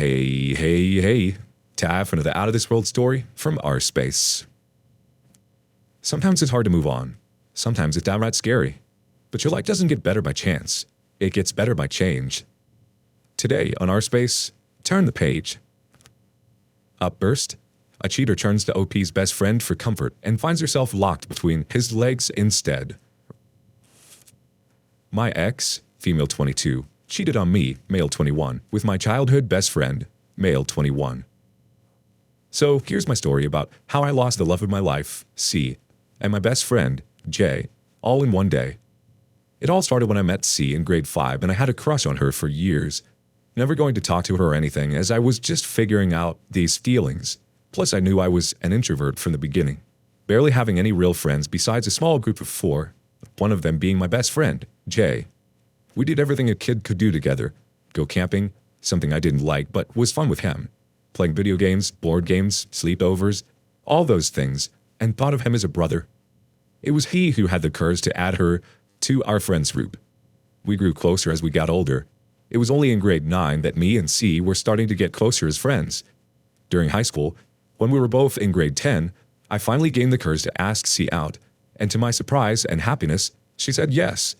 Hey. Time for another out-of-this-world story from our space. Sometimes it's hard to move on. Sometimes it's downright scary. But your life doesn't get better by chance. It gets better by change. Today on our space, turn the page. Upburst. A cheater turns to OP's best friend for comfort and finds herself locked between his legs instead. My ex, female 22, cheated on me, male 21, with my childhood best friend, male 21. So here's my story about how I lost the love of my life, C, and my best friend, J, all in one day. It all started when I met C in grade 5 and I had a crush on her for years. Never going to talk to her or anything as I was just figuring out these feelings. Plus I knew I was an introvert from the beginning, barely having any real friends besides a small group of 4, one of them being my best friend, J. We did everything a kid could do together. Go camping, something I didn't like but was fun with him. Playing video games, board games, sleepovers, all those things, and thought of him as a brother. It was he who had the courage to add her to our friends group. We grew closer as we got older. It was only in grade 9 that me and C were starting to get closer as friends. During high school, when we were both in grade 10, I finally gained the courage to ask C out, and to my surprise and happiness, she said yes.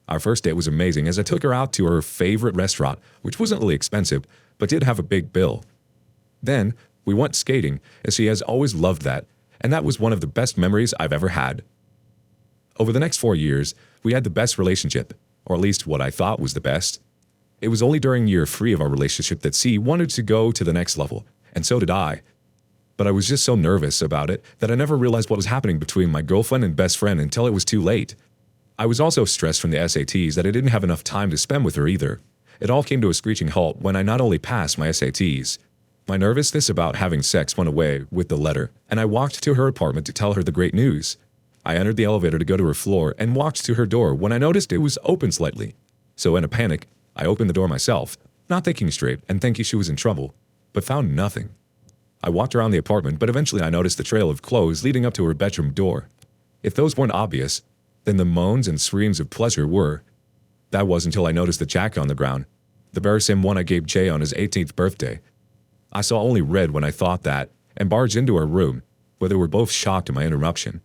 Our first date was amazing as I took her out to her favorite restaurant, which wasn't really expensive, but did have a big bill. Then, we went skating, as she has always loved that, and that was one of the best memories I've ever had. Over the next 4 years, we had the best relationship, or at least what I thought was the best. It was only during year 3 of our relationship that C wanted to go to the next level, and so did I. But I was just so nervous about it that I never realized what was happening between my girlfriend and best friend until it was too late. I was also stressed from the SATs that I didn't have enough time to spend with her either. It all came to a screeching halt when I not only passed my SATs. My nervousness about having sex went away with the letter, and I walked to her apartment to tell her the great news. I entered the elevator to go to her floor and walked to her door when I noticed it was open slightly. So in a panic, I opened the door myself, not thinking straight and thinking she was in trouble, but found nothing. I walked around the apartment, but eventually I noticed the trail of clothes leading up to her bedroom door. If those weren't obvious, then the moans and screams of pleasure were. That was until I noticed the jacket on the ground, the very same one I gave Jay on his 18th birthday. I saw only red when I thought that, and barged into our room, where they were both shocked at my interruption.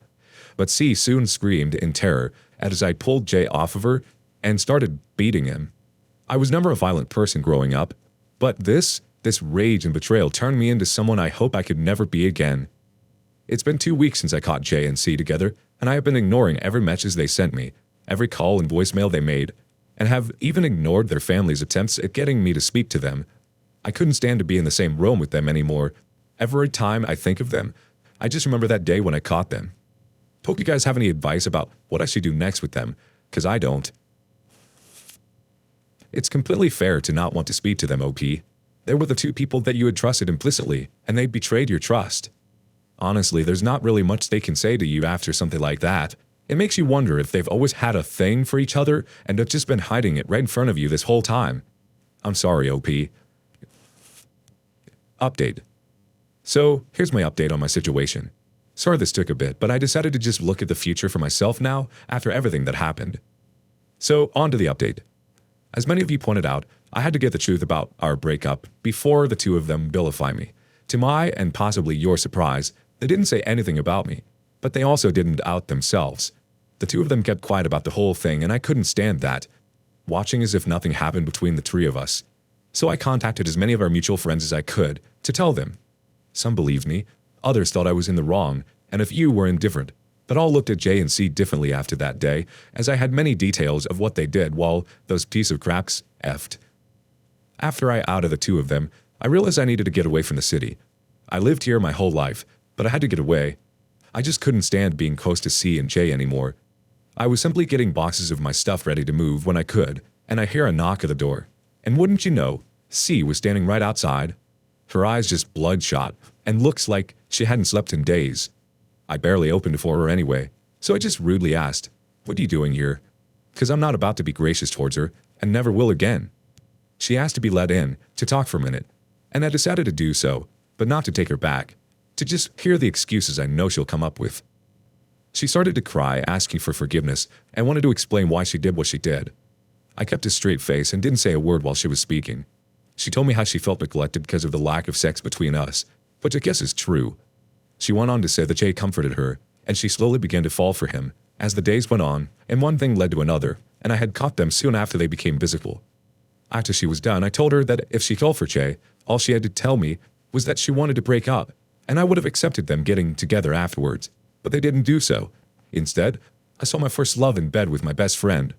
But C soon screamed in terror as I pulled Jay off of her and started beating him. I was never a violent person growing up, but this rage and betrayal turned me into someone I hope I could never be again. It's been 2 weeks since I caught Jay and C together, and I have been ignoring every message they sent me, every call and voicemail they made, and have even ignored their family's attempts at getting me to speak to them. I couldn't stand to be in the same room with them anymore. Every time I think of them, I just remember that day when I caught them. Hope you guys have any advice about what I should do next with them, because I don't. It's completely fair to not want to speak to them, OP. They were the 2 people that you had trusted implicitly, and they betrayed your trust. Honestly, there's not really much they can say to you after something like that. It makes you wonder if they've always had a thing for each other and have just been hiding it right in front of you this whole time. I'm sorry, OP. Update. So, here's my update on my situation. Sorry this took a bit, but I decided to just look at the future for myself now after everything that happened. So, on to the update. As many of you pointed out, I had to get the truth about our breakup before the 2 of them vilify me. To my and possibly your surprise, they didn't say anything about me, but they also didn't out themselves. The 2 of them kept quiet about the whole thing, and I couldn't stand that, watching as if nothing happened between the 3 of us. So I contacted as many of our mutual friends as I could to tell them. Some believed me, others thought I was in the wrong, and a few were indifferent, but all looked at J and C differently after that day, as I had many details of what they did while those piece of craps effed. After I outed the 2 of them, I realized I needed to get away from the city. I lived here my whole life, but I had to get away. I just couldn't stand being close to C and J anymore. I was simply getting boxes of my stuff ready to move when I could, and I hear a knock at the door. And wouldn't you know, C was standing right outside. Her eyes just bloodshot, and looks like she hadn't slept in days. I barely opened for her anyway, so I just rudely asked, "What are you doing here?" Because I'm not about to be gracious towards her, and never will again. She asked to be let in, to talk for a minute, and I decided to do so, but not to take her back, to just hear the excuses I know she'll come up with. She started to cry, asking for forgiveness, and wanted to explain why she did what she did. I kept a straight face and didn't say a word while she was speaking. She told me how she felt neglected because of the lack of sex between us, which I guess is true. She went on to say that Jay comforted her, and she slowly began to fall for him as the days went on, and one thing led to another, and I had caught them soon after they became physical. After she was done, I told her that if she fell for Jay, all she had to tell me was that she wanted to break up, and I would have accepted them getting together afterwards, but they didn't do so. Instead, I saw my first love in bed with my best friend.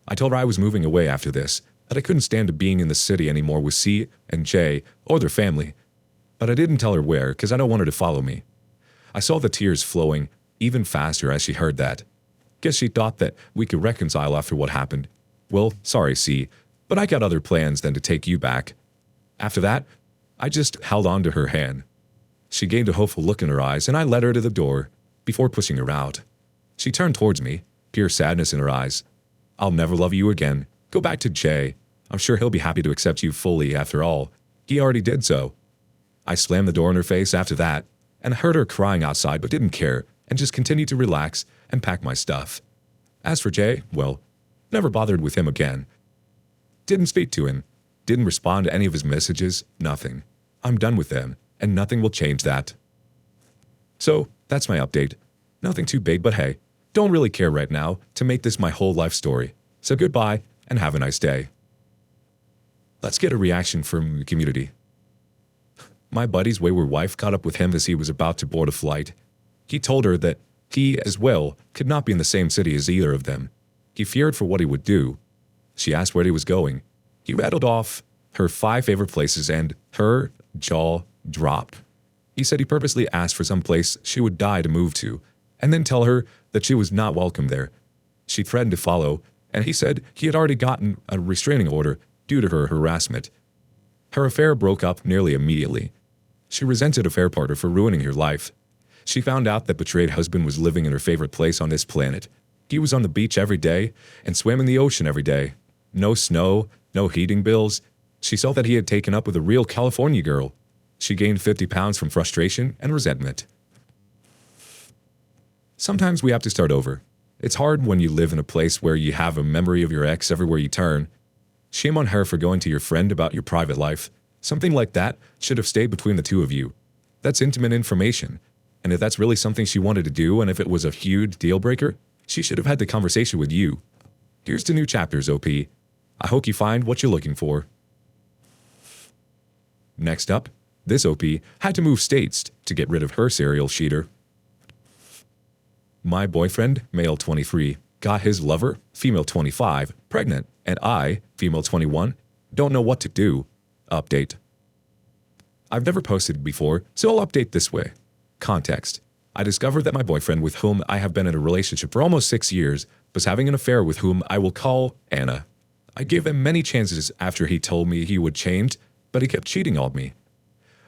I told her I was moving away after this, that I couldn't stand being in the city anymore with C and Jay or their family. But I didn't tell her where because I don't want her to follow me. I saw the tears flowing even faster as she heard that. Guess she thought that we could reconcile after what happened. Well, sorry, C, but I got other plans than to take you back. After that, I just held on to her hand. She gained a hopeful look in her eyes, and I led her to the door before pushing her out. She turned towards me, pure sadness in her eyes. I'll never love you again. Go back to Jay. I'm sure he'll be happy to accept you fully after all. He already did so. I slammed the door in her face after that, and heard her crying outside but didn't care, and just continued to relax and pack my stuff. As for Jay, well, never bothered with him again. Didn't speak to him. Didn't respond to any of his messages. Nothing. I'm done with them, and nothing will change that. So, that's my update. Nothing too big, but hey, don't really care right now to make this my whole life story. So goodbye, and have a nice day. Let's get a reaction from the community. My buddy's wayward wife caught up with him as he was about to board a flight. He told her that he, as well, could not be in the same city as either of them. He feared for what he would do. She asked where he was going. He rattled off her 5 favorite places, and her jaw dropped. He said he purposely asked for some place she would die to move to, and then tell her that she was not welcome there. She threatened to follow, and he said he had already gotten a restraining order due to her harassment. Her affair broke up nearly immediately. She resented affair partner for ruining her life. She found out that betrayed husband was living in her favorite place on this planet. He was on the beach every day and swam in the ocean every day. No snow, no heating bills. She saw that he had taken up with a real California girl. She gained 50 pounds from frustration and resentment. Sometimes we have to start over. It's hard when you live in a place where you have a memory of your ex everywhere you turn. Shame on her for going to your friend about your private life. Something like that should have stayed between the two of you. That's intimate information. And if that's really something she wanted to do, and if it was a huge deal breaker, she should have had the conversation with you. Here's to new chapters, OP. I hope you find what you're looking for. Next up, this OP had to move states to get rid of her serial cheater. My boyfriend, male 23, got his lover, female 25, pregnant, and I, female 21, don't know what to do. Update. I've never posted before, so I'll update this way. Context. I discovered that my boyfriend, with whom I have been in a relationship for almost 6 years, was having an affair with whom I will call Anna. I gave him many chances after he told me he would change, but he kept cheating on me.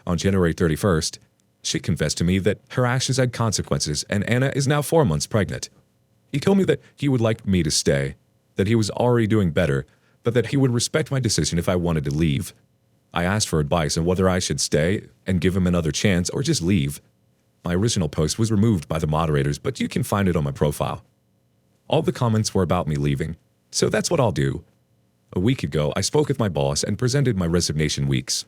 On January 31st, she confessed to me that her actions had consequences, and Anna is now 4 months pregnant. He told me that he would like me to stay, that he was already doing better, but that he would respect my decision if I wanted to leave. I asked for advice on whether I should stay and give him another chance or just leave. My original post was removed by the moderators, but you can find it on my profile. All the comments were about me leaving, so that's what I'll do. A week ago, I spoke with my boss and presented my resignation weeks.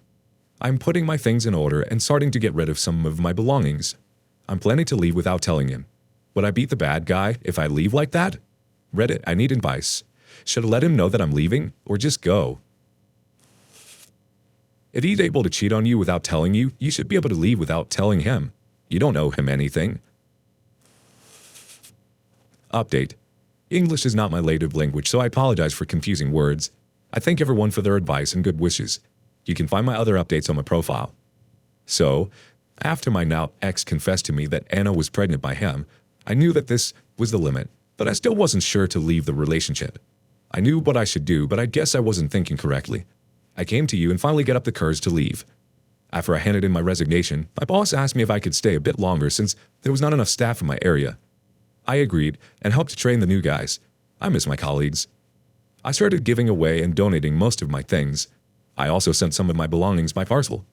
I'm putting my things in order and starting to get rid of some of my belongings. I'm planning to leave without telling him. Would I be the bad guy if I leave like that? Reddit, I need advice. Should I let him know that I'm leaving, or just go? If he's able to cheat on you without telling you, you should be able to leave without telling him. You don't owe him anything. Update. English is not my native language, so I apologize for confusing words. I thank everyone for their advice and good wishes. You can find my other updates on my profile. So, after my now ex confessed to me that Anna was pregnant by him, I knew that this was the limit, but I still wasn't sure to leave the relationship. I knew what I should do, but I guess I wasn't thinking correctly. I came to you and finally got up the courage to leave. After I handed in my resignation, my boss asked me if I could stay a bit longer since there was not enough staff in my area. I agreed and helped to train the new guys. I miss my colleagues. I started giving away and donating most of my things. I also sent some of my belongings by parcel.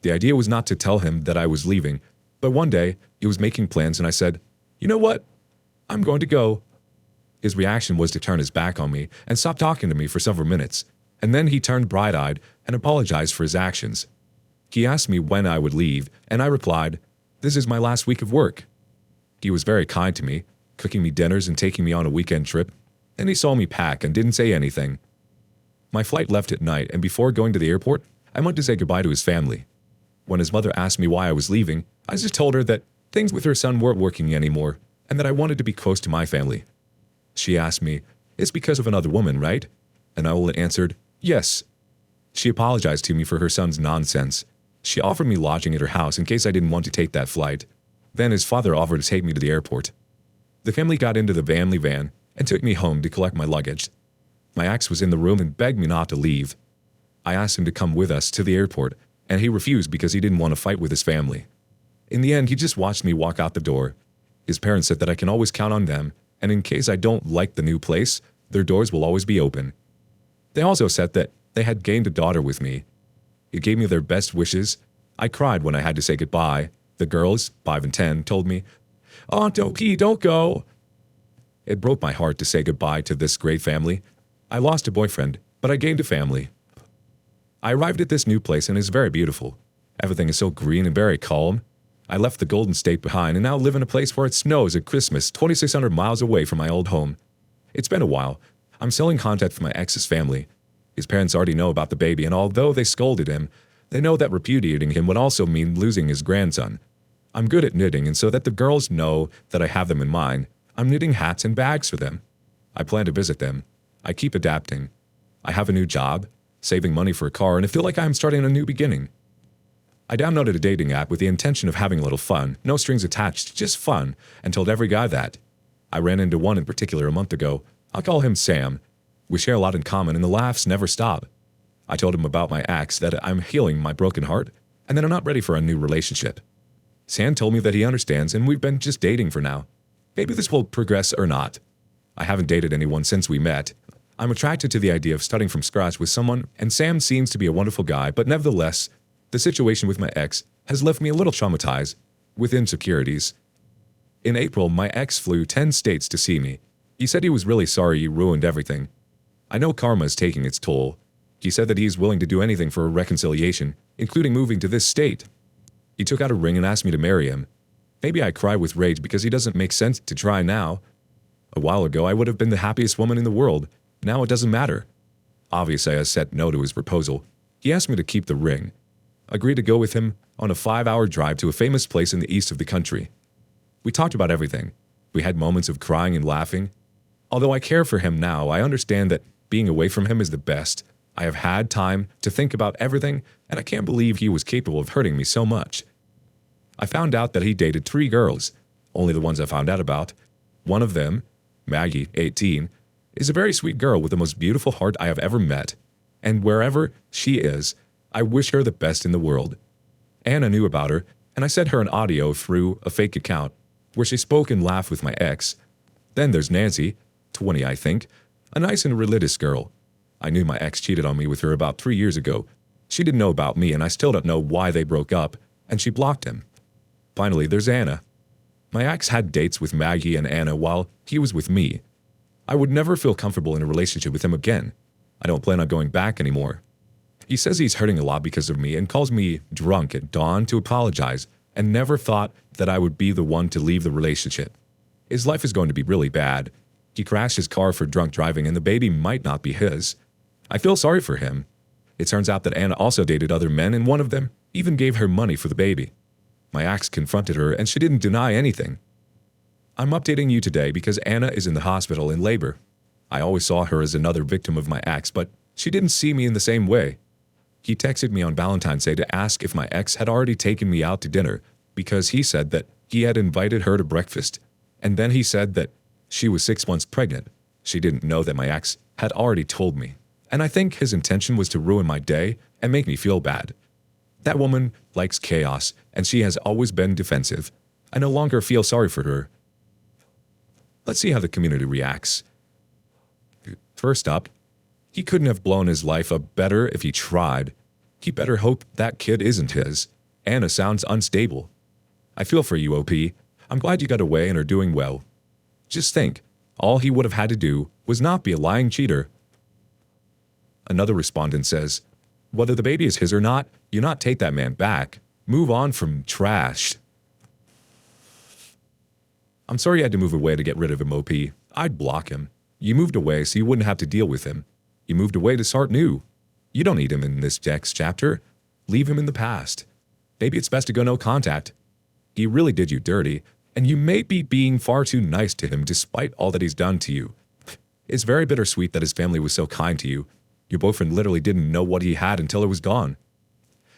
The idea was not to tell him that I was leaving, but one day he was making plans and I said, "You know what? I'm going to go." His reaction was to turn his back on me and stop talking to me for several minutes, and then he turned bright-eyed and apologized for his actions. He asked me when I would leave, and I replied, "This is my last week of work." He was very kind to me, cooking me dinners and taking me on a weekend trip, and he saw me pack and didn't say anything. My flight left at night, and before going to the airport, I went to say goodbye to his family. When his mother asked me why I was leaving, I just told her that things with her son weren't working anymore, and that I wanted to be close to my family. She asked me, "It's because of another woman, right?" And I answered, "Yes." She apologized to me for her son's nonsense. She offered me lodging at her house in case I didn't want to take that flight. Then his father offered to take me to the airport. The family got into the family van and took me home to collect my luggage. My ex was in the room and begged me not to leave. I asked him to come with us to the airport, and he refused because he didn't want to fight with his family. In the end, he just watched me walk out the door. His parents said that I can always count on them, and in case I don't like the new place, their doors will always be open. They also said that they had gained a daughter with me. It gave me their best wishes. I cried when I had to say goodbye. The girls, 5 and 10, told me, "Aunt OP, don't go." It broke my heart to say goodbye to this great family. I lost a boyfriend, but I gained a family. I arrived at this new place and it's very beautiful. Everything is so green and very calm. I left the Golden State behind and now live in a place where it snows at Christmas 2,600 miles away from my old home. It's been a while. I'm still in contact with my ex's family. His parents already know about the baby, and although they scolded him, they know that repudiating him would also mean losing his grandson. I'm good at knitting, and so that the girls know that I have them in mind, I'm knitting hats and bags for them. I plan to visit them. I keep adapting. I have a new job, saving money for a car, and I feel like I'm starting a new beginning. I downloaded a dating app with the intention of having a little fun, no strings attached, just fun, and told every guy that. I ran into one in particular a month ago. I'll call him Sam. We share a lot in common, and the laughs never stop. I told him about my ex, that I'm healing my broken heart, and that I'm not ready for a new relationship. Sam told me that he understands, and we've been just dating for now. Maybe this will progress or not. I haven't dated anyone since we met. I'm attracted to the idea of starting from scratch with someone, and Sam seems to be a wonderful guy, but nevertheless, the situation with my ex has left me a little traumatized, with insecurities. In April, my ex flew 10 states to see me. He said he was really sorry you ruined everything. I know karma is taking its toll. He said that he's willing to do anything for a reconciliation, including moving to this state. He took out a ring and asked me to marry him. Maybe I cry with rage because he doesn't make sense to try now. A while ago, I would have been the happiest woman in the world. Now it doesn't matter. Obviously, I said no to his proposal. He asked me to keep the ring. Agreed to go with him on a 5-hour drive to a famous place in the east of the country. We talked about everything. We had moments of crying and laughing. Although I care for him now, I understand that being away from him is the best. I have had time to think about everything, and I can't believe he was capable of hurting me so much. I found out that he dated 3 girls, only the ones I found out about. One of them, Maggie, 18, is a very sweet girl with the most beautiful heart I have ever met, and wherever she is, I wish her the best in the world. Anna knew about her, and I sent her an audio through a fake account where she spoke and laughed with my ex. Then there's Nancy, 20 I think, a nice and religious girl. I knew my ex cheated on me with her about 3 years ago. She didn't know about me, and I still don't know why they broke up, and she blocked him. Finally, there's Anna. My ex had dates with Maggie and Anna while he was with me. I would never feel comfortable in a relationship with him again. I don't plan on going back anymore. He says he's hurting a lot because of me and calls me drunk at dawn to apologize, and never thought that I would be the one to leave the relationship. His life is going to be really bad. He crashed his car for drunk driving, and the baby might not be his. I feel sorry for him. It turns out that Anna also dated other men, and one of them even gave her money for the baby. My ex confronted her, and she didn't deny anything. I'm updating you today because Anna is in the hospital in labor. I always saw her as another victim of my ex, but she didn't see me in the same way. He texted me on Valentine's Day to ask if my ex had already taken me out to dinner because he said that he had invited her to breakfast, and then he said that she was 6 months pregnant. She didn't know that my ex had already told me, and I think his intention was to ruin my day and make me feel bad. That woman likes chaos, and she has always been defensive. I no longer feel sorry for her. Let's see how the community reacts. First up, he couldn't have blown his life up better if he tried. He better hope that kid isn't his. Anna sounds unstable. I feel for you, OP. I'm glad you got away and are doing well. Just think, all he would have had to do was not be a lying cheater. Another respondent says, whether the baby is his or not, you not take that man back. Move on from trash. I'm sorry you had to move away to get rid of him, OP. I'd block him. You moved away so you wouldn't have to deal with him. You moved away to start new. You don't need him in this next chapter. Leave him in the past. Maybe it's best to go no contact. He really did you dirty, and you may be being far too nice to him despite all that he's done to you. It's very bittersweet that his family was so kind to you. Your boyfriend literally didn't know what he had until it was gone.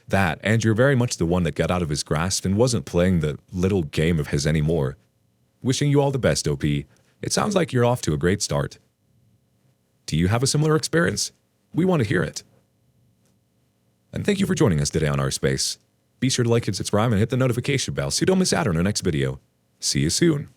That, and you're very much the one that got out of his grasp and wasn't playing the little game of his anymore. Wishing you all the best, OP. It sounds like you're off to a great start. Do you have a similar experience? We want to hear it. And thank you for joining us today on Our Space. Be sure to like and subscribe and hit the notification bell so you don't miss out on our next video. See you soon.